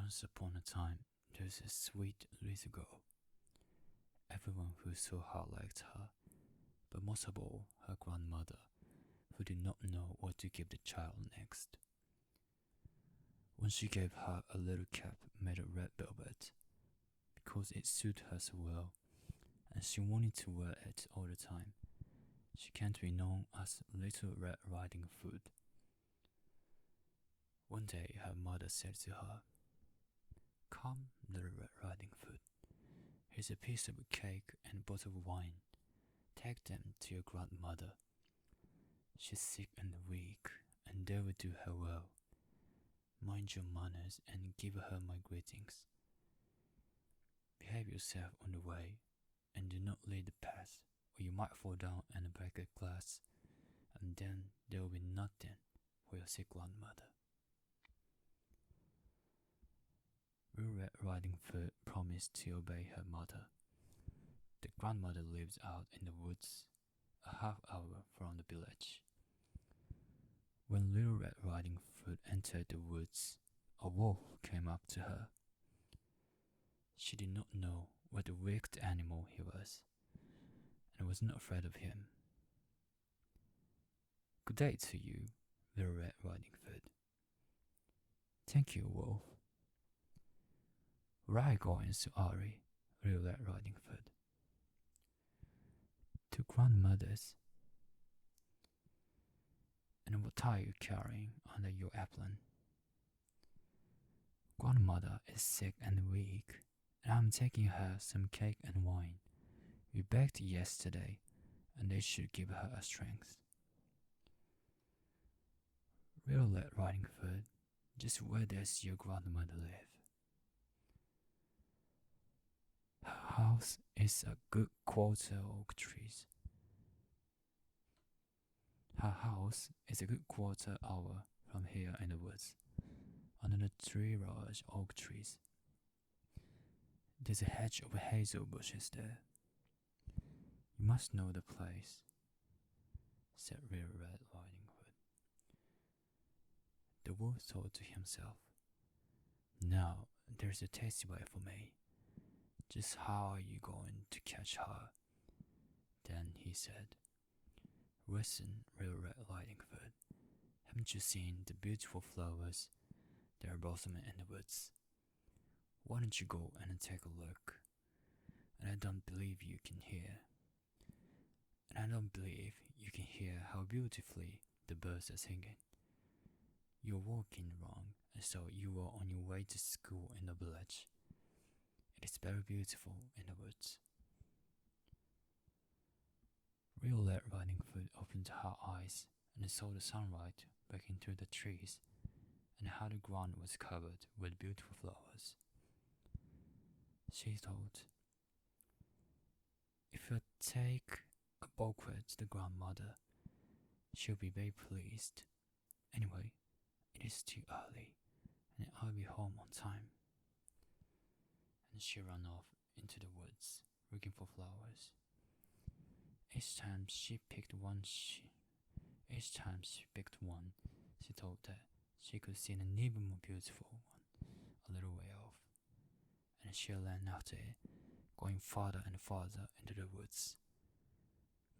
Once upon a time, there was a sweet little girl. Everyone who saw her liked her, but most of all her grandmother, who did not know what to give the child next. When she gave her a little cap made of red velvet, because it suited her so well, and she wanted to wear it all the time, she came to be known as Little Red Riding Hood. One day her mother said to her, "Come, Little Red Riding Hood, here's a piece of cake and a bottle of wine. Take them to your grandmother. She's sick and weak, and they will do her well. Mind your manners and give her my greetings. Behave yourself on the way, and do not leave the path, or you might fall down and break a glass, and then there will be nothing for your sick grandmother." Little Red Riding Hood promised to obey her mother. The grandmother lives out in the woods, a half hour from the village. When Little Red Riding Hood entered the woods, a wolf came up to her. She did not know what a wicked animal he was, and was not afraid of him. "Good day to you, Little Red Riding Hood." "Thank you, wolf." "Where are you going so early, Little Red Riding Hood?" "To grandmother's." "And what are you carrying under your apron?" "Grandmother is sick and weak, and I'm taking her some cake and wine. We baked yesterday, and they should give her a strength." "Little Red Riding Hood, just where does your grandmother live?" "Her house is a good quarter oak trees." "Her house is a good quarter hour from here in the woods, under the 3 large oak trees. There's a hedge of hazel bushes there. You must know the place," said Little Red Riding Hood. The wolf thought to himself, "Now there's a tasty way for me. Just how are you going to catch her?" Then he said, "Listen, Little Red Riding Hood, haven't you seen the beautiful flowers that are blossoming in the woods? Why don't you go and take a look? And I don't believe you can hear how beautifully the birds are singing. You're walking wrong, as though you were on your way to school in the village. It is very beautiful in the woods." Little Red Riding Hood opened her eyes and saw the sunlight breaking through the trees, and how the ground was covered with beautiful flowers. She thought, "If I take a bouquet to the grandmother, she'll be very pleased. Anyway, it is too early, and I'll be home on time." And she ran off into the woods, looking for flowers. Each time she picked one, she thought that she could see an even more beautiful one a little way off, and she ran after it, going farther and farther into the woods.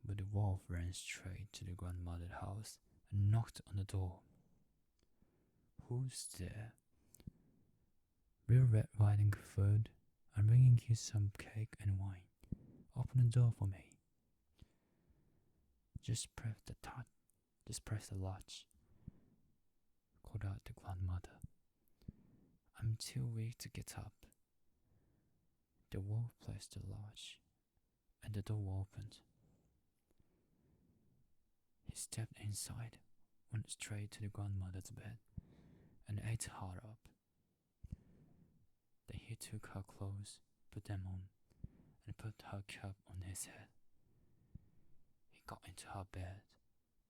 But the wolf ran straight to the grandmother's house and knocked on the door. "Who's there?" "Little Red Riding Hood, I'm bringing you some cake and wine. Open the door for me." Just press the latch," called out the grandmother. "I'm too weak to get up." The wolf pressed the latch, and the door opened. He stepped inside, went straight to the grandmother's bed, and ate her up. Then he took her clothes, put them on, and put her cap on his head. He got into her bed,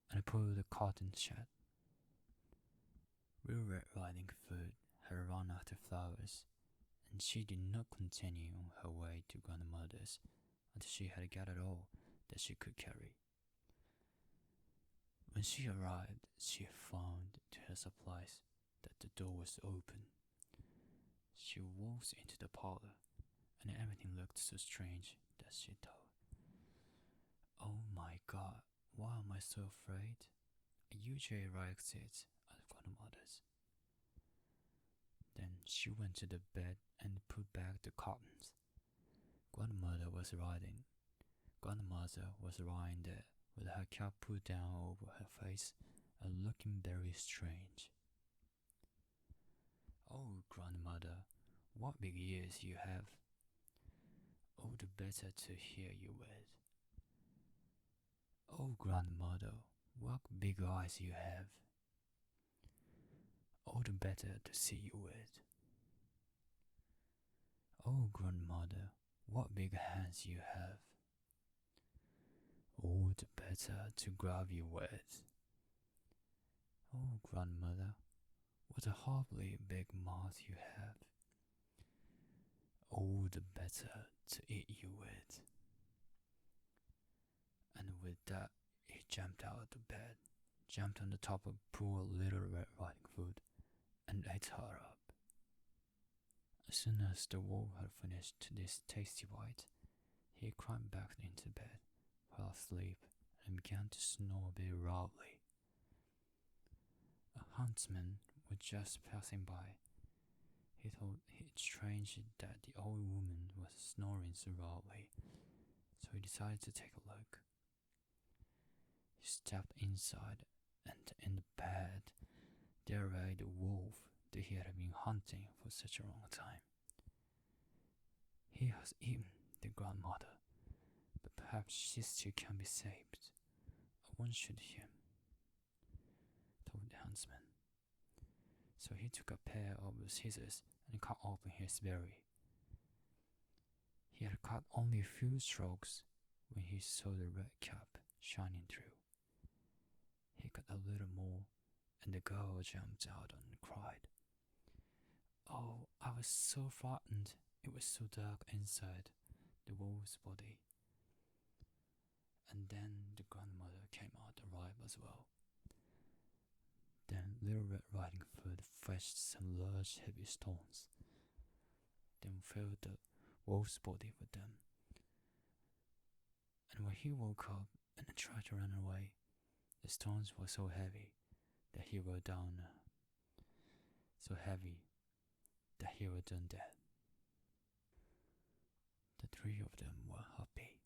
and pulled the curtain shut. Little Red Riding Hood had run after flowers, and she did not continue on her way to grandmother's until she had gathered all that she could carry. When she arrived, she found to her surprise that the door was open. She walks into the parlor, and everything looked so strange that she thought, "Oh my God, why am I so afraid? I usually like it at grandmother's." Then she went to the bed and put back the curtains. Grandmother was lying there with her cap pulled down over her face and looking very strange. "Oh, grandmother, what big ears you have! All the better to hear you with. Oh, grandmother, what big eyes you have! All the better to see you with. Oh, grandmother, what big hands you have! All the better to grab you with. Oh, grandmother, what a horribly big mouth you have! All the better to eat you with." And with that, he jumped out of the bed, jumped on the top of poor Little Red Riding Hood, and ate her up. As soon as the wolf had finished this tasty bite, he climbed back into bed, fell asleep, and began to snore very loudly. A huntsman was just passing by. He thought it strange that the old woman was snoring so loudly, so he decided to take a look. He stepped inside, and in the bed there lay the wolf that he had been hunting for such a long time. "He has eaten the grandmother, but perhaps she still can be saved. I won't shoot him," thought the huntsman. So he took a pair of scissors and cut open his berry. He had cut only a few strokes when he saw the red cap shining through. He cut a little more, and the girl jumped out and cried, "Oh, I was so frightened. It was so dark inside the wolf's body." And then the grandmother came out alive as well. Then Little Red Riding Hood fetched some large heavy stones, then filled the wolf's body with them. And when he woke up and tried to run away, the stones were so heavy that he were down dead. The three of them were happy.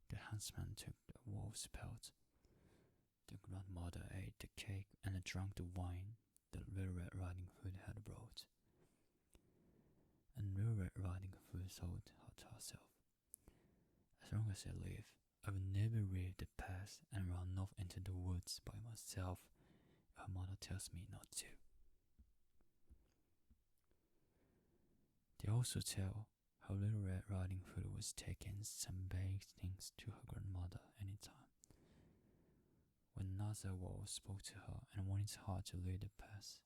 The huntsman took the wolf's pelt. The grandmother ate the cake and drank the wine that Little Red Riding Hood had brought. And Little Red Riding Hood thought to herself, "As long as I live, I will never leave the path and run off into the woods by myself if her mother tells me not to." They also tell how Little Red Riding Hood was taking some baked things to her grandmother anytime. When another wolf spoke to her and wanted her to leave the path.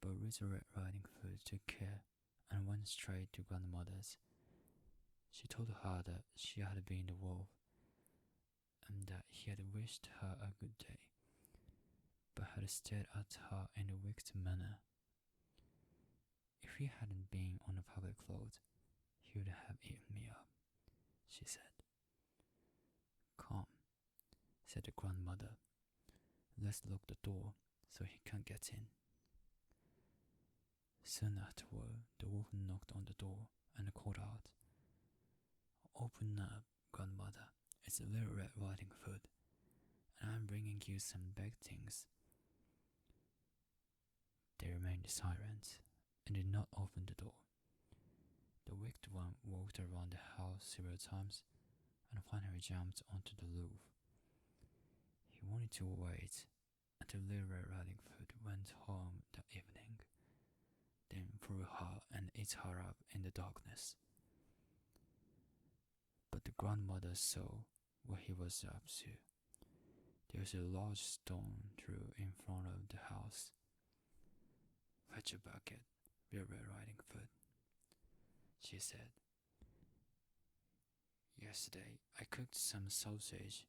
But Little Red Riding Hood took care and went straight to grandmother's. She told her that she had been the wolf, and that he had wished her a good day, but had stared at her in a wicked manner. "If he hadn't been on a public road, he would have eaten me up," she said. "Come," said the grandmother, "let's lock the door so he can't get in." Soon afterward, the wolf knocked on the door and called out, "Open up, grandmother, it's a Little Red Riding Hood, and I'm bringing you some baked things." They remained silent and did not open the door. The wicked one walked around the house several times and finally jumped onto the roof. He wanted to wait until Little Red Riding Hood went home that evening, then threw her and ate her up in the darkness. But the grandmother saw what he was up to. There was a large stone throw in front of the house. "Fetch a bucket, Little Red Riding Hood," she said. "Yesterday I cooked some sausage.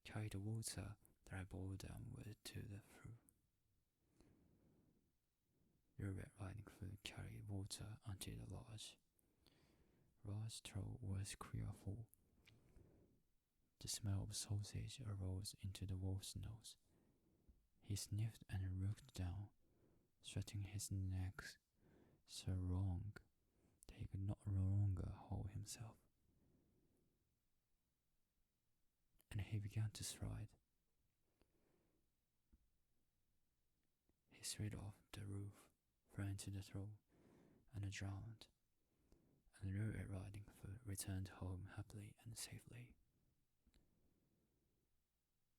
Carry the water that I boiled them with to the fruit." Little Red Riding Hood carried water unto the lodge. Rod's throat was queer full. The smell of sausage arose into the wolf's nose. He sniffed and looked down, stretching his neck so long that he could no longer hold himself. And he began to slide. He slid off the roof, fell into the throat, and drowned. And Red Riding Hood returned home happily and safely.